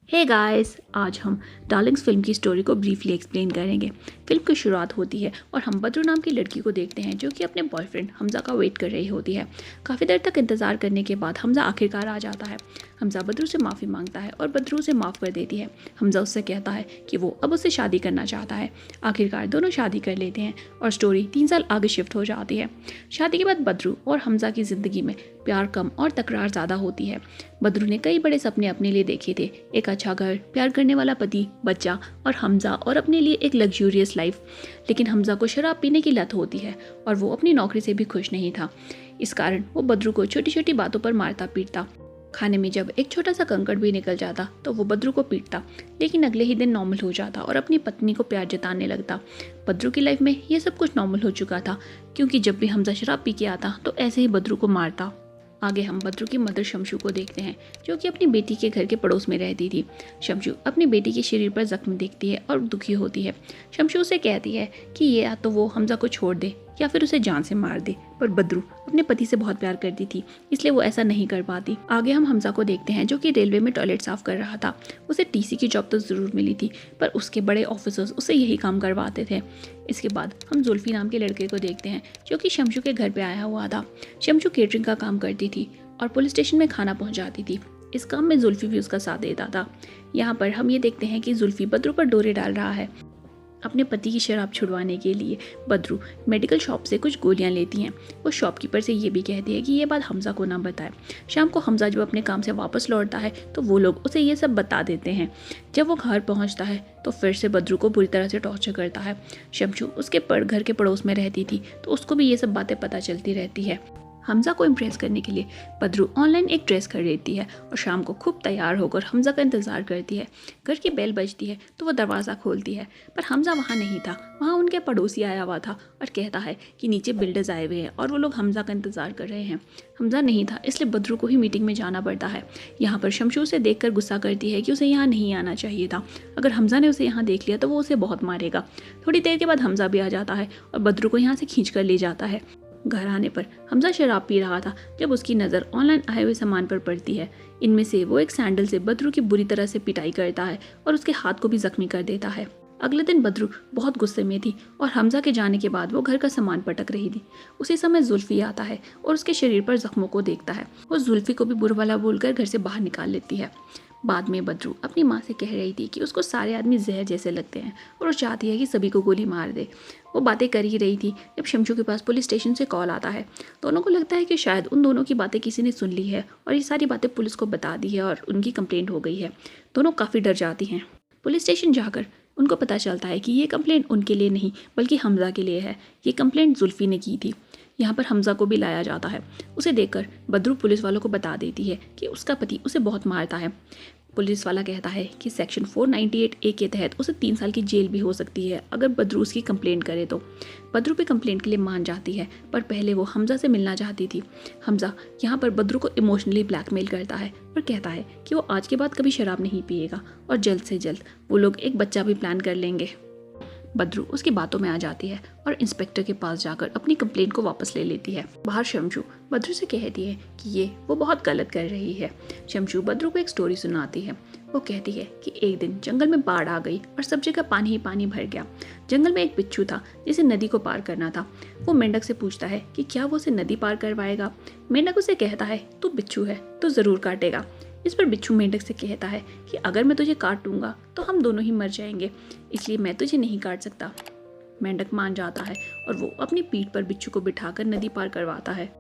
Hey guys, आज हम Darling's film की स्टोरी को ब्रीफली एक्सप्लेन करेंगे। फिल्म की शुरुआत होती है और हम बद्रू नाम की लड़की को देखते हैं जो कि अपने बॉयफ्रेंड हमजा का वेट कर रही होती है। काफ़ी देर तक इंतज़ार करने के बाद हमजा आखिरकार आ जाता है। हमजा बद्रू से माफ़ी मांगता है और बद्रू उसे माफ़ कर देती है। हमजा उससे कहता है कि वो अब उससे शादी करना चाहता है। आखिरकार दोनों शादी कर लेते हैं और स्टोरी 3 साल आगे शिफ्ट हो जाती है। शादी के बाद बद्रू और हमजा की ज़िंदगी में प्यार कम और तकरार ज़्यादा होती है। बद्रू ने कई बड़े सपने अपने लिए देखे थे, एक अच्छा घर, प्यार करने वाला पति, बच्चा और हमजा और अपने लिए एक लग्जूरियस लाइफ। लेकिन हमजा को शराब पीने की लत होती है और वो अपनी नौकरी से भी खुश नहीं था। इस कारण वो बद्रू को छोटी छोटी बातों पर मारता पीटता। खाने में जब एक छोटा सा कंकड़ भी निकल जाता तो वो बद्रू को पीटता, लेकिन अगले ही दिन नॉर्मल हो जाता और अपनी पत्नी को प्यार जताने लगता। बद्रू की लाइफ में ये सब कुछ नॉर्मल हो चुका था, क्योंकि जब भी हमजा शराब पी के आता तो ऐसे ही बद्रू को मारता। आगे हम बद्रू की मदर शमशू को देखते हैं, जो कि अपनी बेटी के घर के पड़ोस में रहती थी। शमशू अपनी बेटी के शरीर पर जख्म देखती है और दुखी होती है। शमशू से कहती है कि ये या तो वो हमजा को छोड़ दे या फिर उसे जान से मार दे, पर बद्रू अपने पति से बहुत प्यार करती थी, इसलिए वो ऐसा नहीं कर पाती। आगे हम हमजा को देखते हैं, जो कि रेलवे में टॉयलेट साफ कर रहा था। उसे टीसी की जॉब तो ज़रूर मिली थी, पर उसके बड़े ऑफिसर्स उसे यही काम करवाते थे। इसके बाद हम जुल्फी नाम के लड़के को देखते हैं, जो कि शमशू के घर पे आया हुआ था। शमशू केटरिंग का काम करती थी और पुलिस स्टेशन में खाना पहुंचाती थी। इस काम में जुल्फी भी उसका साथ देता था। यहाँ पर हम ये देखते हैं कि जुल्फी बद्रू पर डोरे डाल रहा है। अपने पति की शराब छुड़वाने के लिए बद्रू मेडिकल शॉप से कुछ गोलियां लेती हैं। वो शॉपकीपर से ये भी कहती है कि ये बात हमजा को ना बताए। शाम को हमजा जब अपने काम से वापस लौटता है तो वो लोग उसे ये सब बता देते हैं। जब वो घर पहुंचता है तो फिर से बद्रू को बुरी तरह से टॉर्चर करता है। शमशू उसके घर के पड़ोस में रहती थी, तो उसको भी ये सब बातें पता चलती रहती है। हमजा को इम्प्रेस करने के लिए बद्रू ऑनलाइन एक ड्रेस खरीदती है और शाम को खूब तैयार होकर हमजा का इंतज़ार करती है। घर की बेल बजती है तो वो दरवाज़ा खोलती है, पर हमजा वहाँ नहीं था। वहाँ उनके पड़ोसी आया हुआ था और कहता है कि नीचे बिल्डर्स आए हुए हैं और वो लोग हमजा का इंतज़ार कर रहे हैं। हमजा नहीं था, इसलिए बद्रू को ही मीटिंग में जाना पड़ता है। यहाँ पर शमशू से देखकर गुस्सा करती है कि उसे यहाँ नहीं आना चाहिए था। अगर हमजा ने उसे यहाँ देख लिया तो वो उसे बहुत मारेगा। थोड़ी देर के बाद हमजा भी आ जाता है और बद्रू को यहाँ से खींच कर ले जाता है। घर आने पर हमजा शराब पी रहा था जब उसकी नज़र ऑनलाइन आए हुए सामान पर पड़ती है। इनमें से वो एक सैंडल से बद्रू की बुरी तरह से पिटाई करता है और उसके हाथ को भी जख्मी कर देता है। अगले दिन बद्रू बहुत गुस्से में थी और हमजा के जाने के बाद वो घर का सामान पटक रही थी। उसी समय जुल्फी आता है और उसके शरीर पर जख्मों को देखता है। वो जुल्फी को भी बुरवाला बोलकर घर से बाहर निकाल लेती है। बाद में बद्रू अपनी माँ से कह रही थी कि उसको सारे आदमी जहर जैसे लगते हैं और वो चाहती है कि सभी को गोली मार दे। वो बातें कर ही रही थी जब शमशू के पास पुलिस स्टेशन से कॉल आता है। दोनों को लगता है कि शायद उन दोनों की बातें किसी ने सुन ली है और ये सारी बातें पुलिस को बता दी है और उनकी कंप्लेंट हो गई है। दोनों काफ़ी डर जाती हैं। पुलिस स्टेशन जाकर उनको पता चलता है कि ये कंप्लेंट उनके लिए नहीं बल्कि हमजा के लिए है। ये कंप्लेंट जुल्फी ने की थी। यहाँ पर हमजा को भी लाया जाता है। उसे देखकर बद्रू पुलिस वालों को बता देती है कि उसका पति उसे बहुत मारता है। पुलिस वाला कहता है कि सेक्शन 498A के तहत उसे 3 साल की जेल भी हो सकती है अगर बद्रू उसकी कंप्लेंट करे तो। बद्रू भी कंप्लेंट के लिए मान जाती है, पर पहले वो हमजा से मिलना चाहती थी। हमजा यहाँ पर बद्रू को इमोशनली ब्लैकमेल करता है और कहता है कि वो आज के बाद कभी शराब नहीं पिएगा और जल्द से जल्द वो लोग एक बच्चा भी प्लान कर लेंगे। बद्रू उसकी बातों में आ जाती है और इंस्पेक्टर के पास जाकर अपनी कंप्लेंट को वापस ले लेती है। बाहर शमशू बद्रू से कहती है कि वो बहुत गलत कर रही है। शमशू बद्रू को एक स्टोरी सुनाती है। वो कहती है कि एक दिन जंगल में बाढ़ आ गई और सब जगह पानी ही पानी भर गया। जंगल में एक बिच्छू था जिसे नदी को पार करना था। वो मेंढक से पूछता है कि क्या वो उसे नदी पार करवाएगा। मेंढक उसे कहता है तू बिच्छू है तो ज़रूर काटेगा। इस पर बिच्छू मेंढक से कहता है कि अगर मैं तुझे काटूंगा तो हम दोनों ही मर जाएंगे, इसलिए मैं तुझे नहीं काट सकता। मेंढक मान जाता है और वो अपनी पीठ पर बिच्छू को बिठाकर नदी पार करवाता है।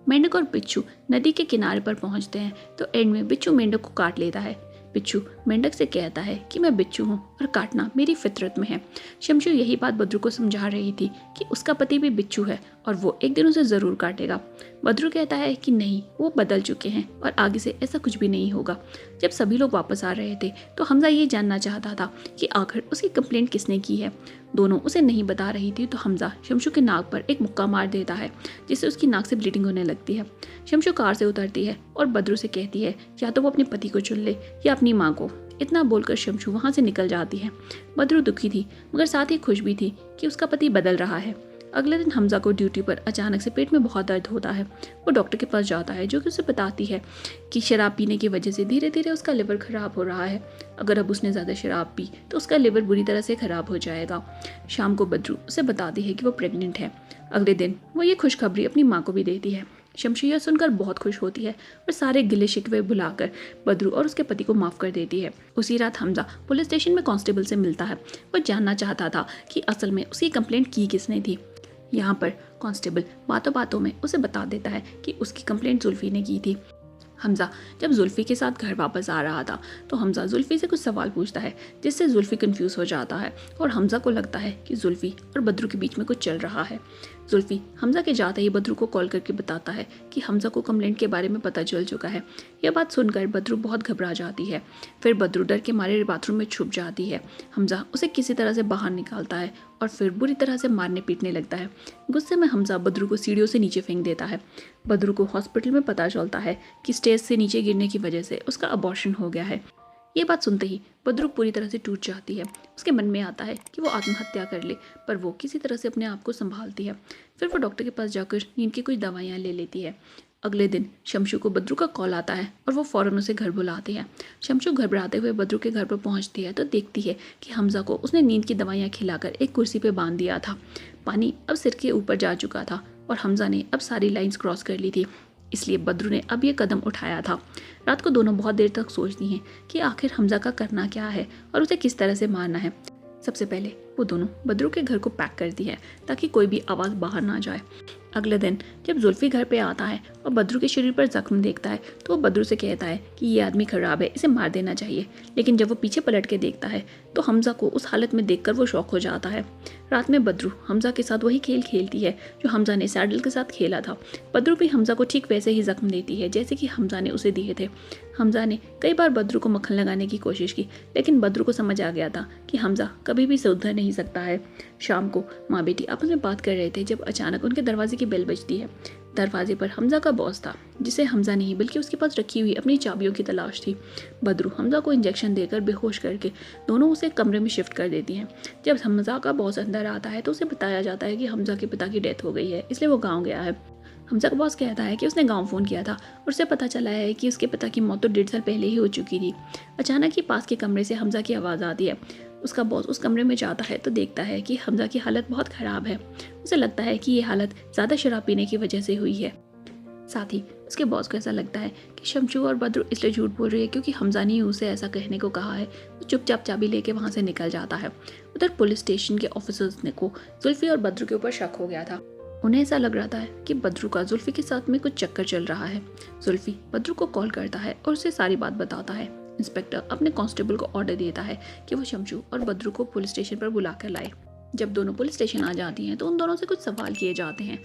मेंढक और बिच्छू नदी के किनारे पर पहुंचते हैं तो एंड में बिच्छू मेंढक को काट लेता है। बिच्छू मेंढक से कहता है कि मैं बिच्छू हूँ और काटना मेरी फितरत में है। शमशू यही बात बद्रू को समझा रही थी कि उसका पति भी बिच्छू है और वो एक दिन उसे ज़रूर काटेगा। बद्रू कहता है कि नहीं, वो बदल चुके हैं और आगे से ऐसा कुछ भी नहीं होगा। जब सभी लोग वापस आ रहे थे तो हमजा ये जानना चाहता था कि आखिर उसकी कंप्लेंट किसने की है। दोनों उसे नहीं बता रही थी तो हमजा शमशू के नाक पर एक मुक्का मार देता है, जिससे उसकी नाक से ब्लीडिंग होने लगती है। शमशू कार से उतरती है और बद्रू से कहती है या तो वो अपने पति को चुन ले या अपनी माँ को। इतना बोलकर शमशू वहाँ से निकल जाती है। बद्रू दुखी थी मगर साथ ही खुश भी थी कि उसका पति बदल रहा है। अगले दिन हमजा को ड्यूटी पर अचानक से पेट में बहुत दर्द होता है। वो डॉक्टर के पास जाता है, जो कि उसे बताती है कि शराब पीने की वजह से धीरे धीरे उसका लिवर खराब हो रहा है। अगर अब उसने ज़्यादा शराब पी तो उसका लिवर बुरी तरह से खराब हो जाएगा। शाम को बदरू उसे बताती है कि वो प्रेग्नेंट है। अगले दिन वो ये खुशखबरी अपनी माँ को भी देती है। शमशू यह सुनकर बहुत खुश होती है और सारे गिले शिकवे भुलाकर बदरू और उसके पति को माफ़ कर देती है। उसी रात हमजा पुलिस स्टेशन में कांस्टेबल से मिलता है। वो जानना चाहता था कि असल में उसकी कंप्लेंट की किसने थी। यहाँ पर कांस्टेबल बातों बातों में उसे बता देता है कि उसकी कंप्लेंट जुल्फी ने की थी। हमजा जब जुल्फी के साथ घर वापस आ रहा था तो हमजा जुल्फी से कुछ सवाल पूछता है, जिससे जुल्फी कंफ्यूज हो जाता है और हमजा को लगता है कि जुल्फी और बदरू के बीच में कुछ चल रहा है। जुल्फी हमजा के जाते ही बदरू को कॉल करके बताता है कि हमजा को कंप्लेंट के बारे में पता चल चुका है। यह बात सुनकर बदरू बहुत घबरा जाती है। फिर बदरू डर के मारे बाथरूम में छुप जाती है। हमजा उसे किसी तरह से बाहर निकालता है और फिर बुरी तरह से मारने पीटने लगता है। गुस्से में हमजा बदरू को सीढ़ियों से नीचे फेंक देता है। बदरू को हॉस्पिटल में पता चलता है कि स्टेज से नीचे गिरने की वजह से उसका अबॉर्शन हो गया है। ये बात सुनते ही बदरू पूरी तरह से टूट जाती है। उसके मन में आता है कि वो आत्महत्या कर ले, पर वो किसी तरह से अपने आप को संभालती है। फिर वो डॉक्टर के पास जाकर नींद की कुछ दवाइयाँ ले लेती है। अगले दिन शमशू को बदरू का कॉल आता है और वो फ़ौरन उसे घर बुलाती है। शमशू घबराते हुए बदरू के घर पर पहुंचती है तो देखती है कि हमजा को उसने नींद की दवाइयाँ खिलाकर एक कुर्सी पर बांध दिया था। पानी अब सिर के ऊपर जा चुका था और हमजा ने अब सारी लाइंस क्रॉस कर ली थी, इसलिए बदरू ने अब ये कदम उठाया था। रात को दोनों बहुत देर तक सोचती हैं कि आखिर हमजा का करना क्या है और उसे किस तरह से मारना है। सबसे पहले वो दोनों बदरू के घर को पैक करती है ताकि कोई भी आवाज़ बाहर ना जाए। अगले दिन जब जुल्फी घर पे आता है और बदरू के शरीर पर जख्म देखता है तो वो बदरू से कहता है कि ये आदमी खराब है, इसे मार देना चाहिए। लेकिन जब वो पीछे पलट के देखता है तो हमजा को उस हालत में देखकर वो शॉक हो जाता है। रात में बदरू हमजा के साथ वही खेल खेलती है जो हमजा ने सैडल के साथ खेला था। बदरू भी हमजा को ठीक वैसे ही जख्म देती है जैसे कि हमजा ने उसे दिए थे। हमजा ने कई बार बदरू को मक्खन लगाने की कोशिश की, लेकिन बदरू को समझ आ गया था कि हमजा कभी भी सुधर नहीं सकता है। शाम को माँ बेटी आपस में बात कर रहे थे जब अचानक उनके दरवाजे की बेल बजती है। दरवाजे पर हमजा का बॉस था, जिसे हमजा नहीं बल्कि उसके पास रखी हुई अपनी चाबियों की तलाश थी। बदरू हमजा को इंजेक्शन देकर बेहोश करके दोनों उसे कमरे में शिफ्ट कर देती हैं। जब हमजा का बॉस अंदर आता है तो उसे बताया जाता है कि हमजा के पिता की डेथ हो गई है, इसलिए वो गाँव गया है। हमजा का बॉस कहता है कि उसने गांव फ़ोन किया था और उसे पता चला है कि उसके पिता की मौत तो 1.5 साल पहले ही हो चुकी थी। अचानक ही पास के कमरे से हमजा की आवाज़ आती है। उसका बॉस उस कमरे में जाता है तो देखता है कि हमजा की हालत बहुत ख़राब है। उसे लगता है कि ये हालत ज़्यादा शराब पीने की वजह से हुई है। साथ ही उसके बॉस को ऐसा लगता है कि शमशू और बदरू इसलिए झूठ बोल रही है क्योंकि हमजा ने उसे ऐसा कहने को कहा है। तो चुपचाप चाबी लेके वहाँ से निकल जाता है। उधर पुलिस स्टेशन के ऑफिसर्स को जुल्फी और बदरू के ऊपर शक हो गया था। उन्हें ऐसा लग रहा था कि बदरू का जुल्फी के साथ में कुछ चक्कर चल रहा है। जुल्फी बदरू को कॉल करता है और उसे सारी बात बताता है। इंस्पेक्टर अपने कांस्टेबल को ऑर्डर देता है कि वो शमशू और बदरू को पुलिस स्टेशन पर बुला कर लाए। जब दोनों पुलिस स्टेशन आ जाती हैं तो उन दोनों से कुछ सवाल किए जाते हैं।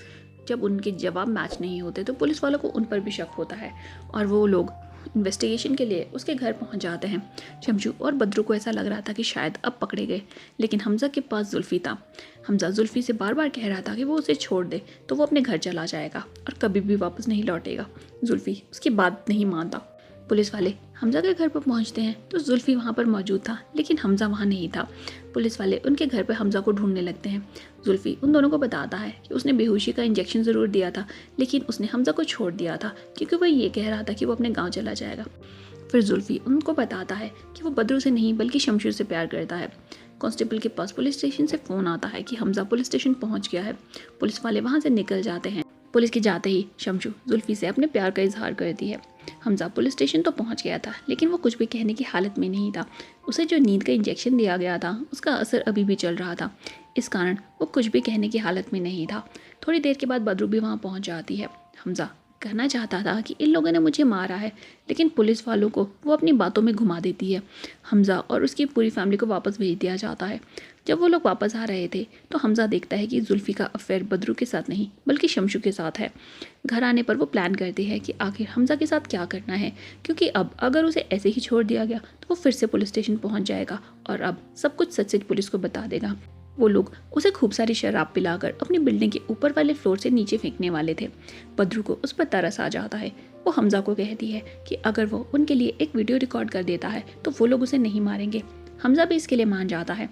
जब उनके जवाब मैच नहीं होते तो पुलिस वालों को उन पर भी शक होता है और वो लोग इन्वेस्टिगेशन के लिए उसके घर पहुंच जाते हैं। शमशू और बदरू को ऐसा लग रहा था कि शायद अब पकड़े गए, लेकिन हमजा के पास जुल्फी था। हमजा जुल्फी से बार बार कह रहा था कि वो उसे छोड़ दे तो वो अपने घर चला जाएगा और कभी भी वापस नहीं लौटेगा। जुल्फी उसकी बात नहीं मानता। पुलिस वाले हमजा के घर पर पहुंचते हैं तो जुल्फी वहां पर मौजूद था, लेकिन हमजा वहां नहीं था। पुलिस वाले उनके घर पर हमजा को ढूंढने लगते हैं। जुल्फी उन दोनों को बताता है कि उसने बेहोशी का इंजेक्शन ज़रूर दिया था, लेकिन उसने हमजा को छोड़ दिया था क्योंकि वह ये कह रहा था कि वो अपने गाँव चला जाएगा। फिर जुल्फी उनको बताता है कि वो बदरू से नहीं बल्कि शमशूर से प्यार करता है। कांस्टेबल के पास पुलिस स्टेशन से फ़ोन आता है कि हमजा पुलिस स्टेशन पहुंच गया है। पुलिस वाले वहां से निकल जाते हैं। पुलिस के जाते ही शमशू जुल्फी से अपने प्यार का इजहार करती है। हमजा पुलिस स्टेशन तो पहुंच गया था, लेकिन वो कुछ भी कहने की हालत में नहीं था। उसे जो नींद का इंजेक्शन दिया गया था उसका असर अभी भी चल रहा था, इस कारण वो कुछ भी कहने की हालत में नहीं था। थोड़ी देर के बाद बदरू भी वहाँ पहुँच जाती है। हमजा कहना चाहता था कि इन लोगों ने मुझे मारा है, लेकिन पुलिस वालों को वो अपनी बातों में घुमा देती है। हमजा और उसकी पूरी फैमिली को वापस भेज दिया जाता है। जब वो लोग वापस आ रहे थे तो हमजा देखता है कि जुल्फी का अफेयर बदरू के साथ नहीं बल्कि शमशू के साथ है। घर आने पर वो प्लान करते हैं कि आखिर हमजा के साथ क्या करना है, क्योंकि अब अगर उसे ऐसे ही छोड़ दिया गया तो वो फिर से पुलिस स्टेशन पहुंच जाएगा और अब सब कुछ सच सच पुलिस को बता देगा। वो लोग उसे खूब सारी शराब पिलाकर अपनी बिल्डिंग के ऊपर वाले फ्लोर से नीचे फेंकने वाले थे। बदरू को उस पर तरस आ जाता है। वो हमजा को कहती है कि अगर वो उनके लिए एक वीडियो रिकॉर्ड कर देता है तो वो लोग उसे नहीं मारेंगे। हमजा भी इसके लिए मान जाता है।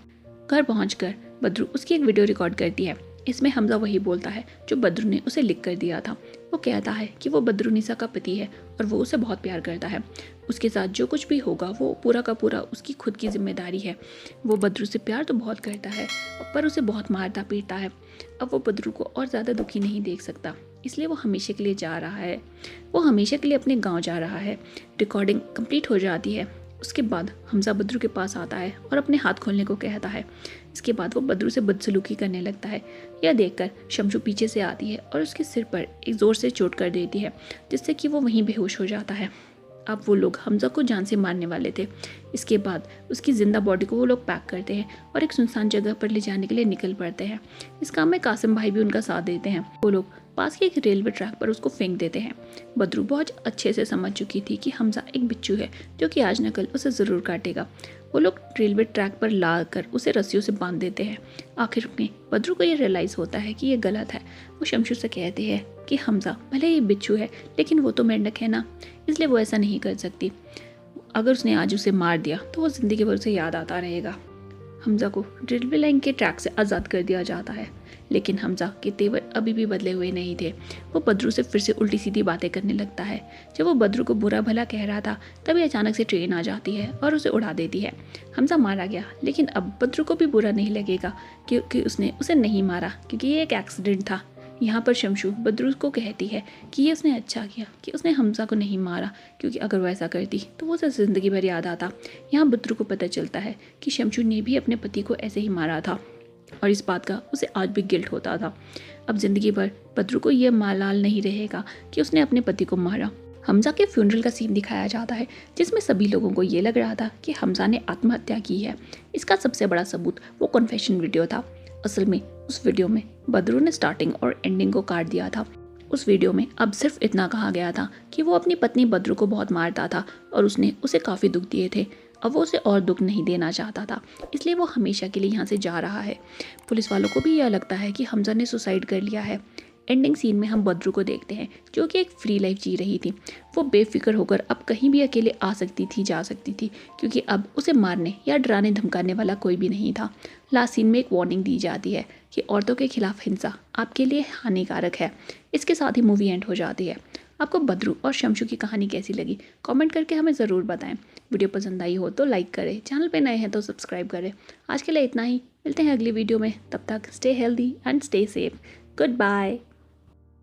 घर पहुंचकर बदरू उसकी एक वीडियो रिकॉर्ड करती है। इसमें हमजा वही बोलता है जो बद्रू ने उसे लिख कर दिया था। वो कहता है कि वो बद्रुनिसा का पति है और वो उसे बहुत प्यार करता है। उसके साथ जो कुछ भी होगा वो पूरा का पूरा उसकी खुद की जिम्मेदारी है। वो बद्रू से प्यार तो बहुत करता है पर उसे बहुत मारता पीटता है। अब वो बद्रू को और ज़्यादा दुखी नहीं देख सकता, इसलिए वो हमेशा के लिए जा रहा है। वो हमेशा के लिए अपने गांव जा रहा है। रिकॉर्डिंग कंप्लीट हो जाती है। उसके बाद हमजा बद्रू के पास आता है और अपने हाथ खोलने को कहता है। इसके बाद वो बद्रू से बदसलूकी करने लगता है। यह देखकर शमशू पीछे से आती है और उसके सिर पर एक ज़ोर से चोट कर देती है, जिससे कि वो वहीं बेहोश हो जाता है। अब वो लोग हमजा को जान से मारने वाले थे। इसके बाद उसकी जिंदा बॉडी को वो लोग पैक करते हैं और एक सुनसान जगह पर ले जाने के लिए निकल पड़ते हैं। इस काम में कासिम भाई भी उनका साथ देते हैं। वो लोग पास के एक रेलवे ट्रैक पर उसको फेंक देते हैं। बद्रू बहुत अच्छे से समझ चुकी थी कि हमजा एक बिच्छू है जो कि आज न कल उसे ज़रूर काटेगा। वो लोग रेलवे ट्रैक पर ला कर उसे रस्सियों से बांध देते हैं। आखिर में बद्रू को ये रियलाइज़ होता है कि ये गलत है। वो शमशू से कहते हैं कि हमजा भले ही बिच्छू है लेकिन वो तो मेंढक है ना, इसलिए वो ऐसा नहीं कर सकती। अगर उसने आज उसे मार दिया तो वो ज़िंदगी भर उसे याद आता रहेगा। हमजा को रेलवे लाइन के ट्रैक से आज़ाद कर दिया जाता है, लेकिन हमजा के तेवर अभी भी बदले हुए नहीं थे। वो बद्रू से फिर से उल्टी सीधी बातें करने लगता है। जब वो बद्रू को बुरा भला कह रहा था तभी अचानक से ट्रेन आ जाती है और उसे उड़ा देती है। हमजा मारा गया, लेकिन अब बद्रू को भी बुरा नहीं लगेगा क्योंकि उसने उसे नहीं मारा, क्योंकि ये एक एक्सीडेंट था। यहाँ पर शमशू बद्रू को कहती है कि ये उसने अच्छा किया कि उसने हमजा को नहीं मारा, क्योंकि अगर वो ऐसा करती तो वो उसे ज़िंदगी भर याद आता। यहाँ बद्रू को पता चलता है कि शमशू ने भी अपने पति को ऐसे ही मारा था और इस बात का उसे आज भी गिल्ट होता था। अब ज़िंदगी भर बद्रू को यह मालाल नहीं रहेगा कि उसने अपने पति को मारा। हमजा के फ्यूनरल का सीन दिखाया जाता है जिसमें सभी लोगों को ये लग रहा था कि हमजा ने आत्महत्या की है। इसका सबसे बड़ा सबूत वो कन्फेशन वीडियो था। असल में उस वीडियो में बद्रू ने स्टार्टिंग और एंडिंग को काट दिया था। उस वीडियो में अब सिर्फ इतना कहा गया था कि वो अपनी पत्नी बद्रू को बहुत मारता था और उसने उसे काफ़ी दुख दिए थे। अब वो उसे और दुख नहीं देना चाहता था, इसलिए वो हमेशा के लिए यहाँ से जा रहा है। पुलिस वालों को भी यह लगता है कि हमजा ने सुसाइड कर लिया है। एंडिंग सीन में हम बद्रू को देखते हैं जो कि एक फ्री लाइफ जी रही थी। वो बेफिक्र होकर अब कहीं भी अकेले आ सकती थी, जा सकती थी, क्योंकि अब उसे मारने या डराने धमकाने वाला कोई भी नहीं था। लास्ट सीन में एक वार्निंग दी जाती है कि औरतों के खिलाफ हिंसा आपके लिए हानिकारक है। इसके साथ ही मूवी एंड हो जाती है। आपको बद्रू और शमशू की कहानी कैसी लगी कमेंट करके हमें ज़रूर बताएं। वीडियो पसंद आई हो तो लाइक करें, चैनल पे नए हैं तो सब्सक्राइब करें। आज के लिए इतना ही, मिलते हैं अगली वीडियो में। तब तक stay healthy and stay safe. Good bye.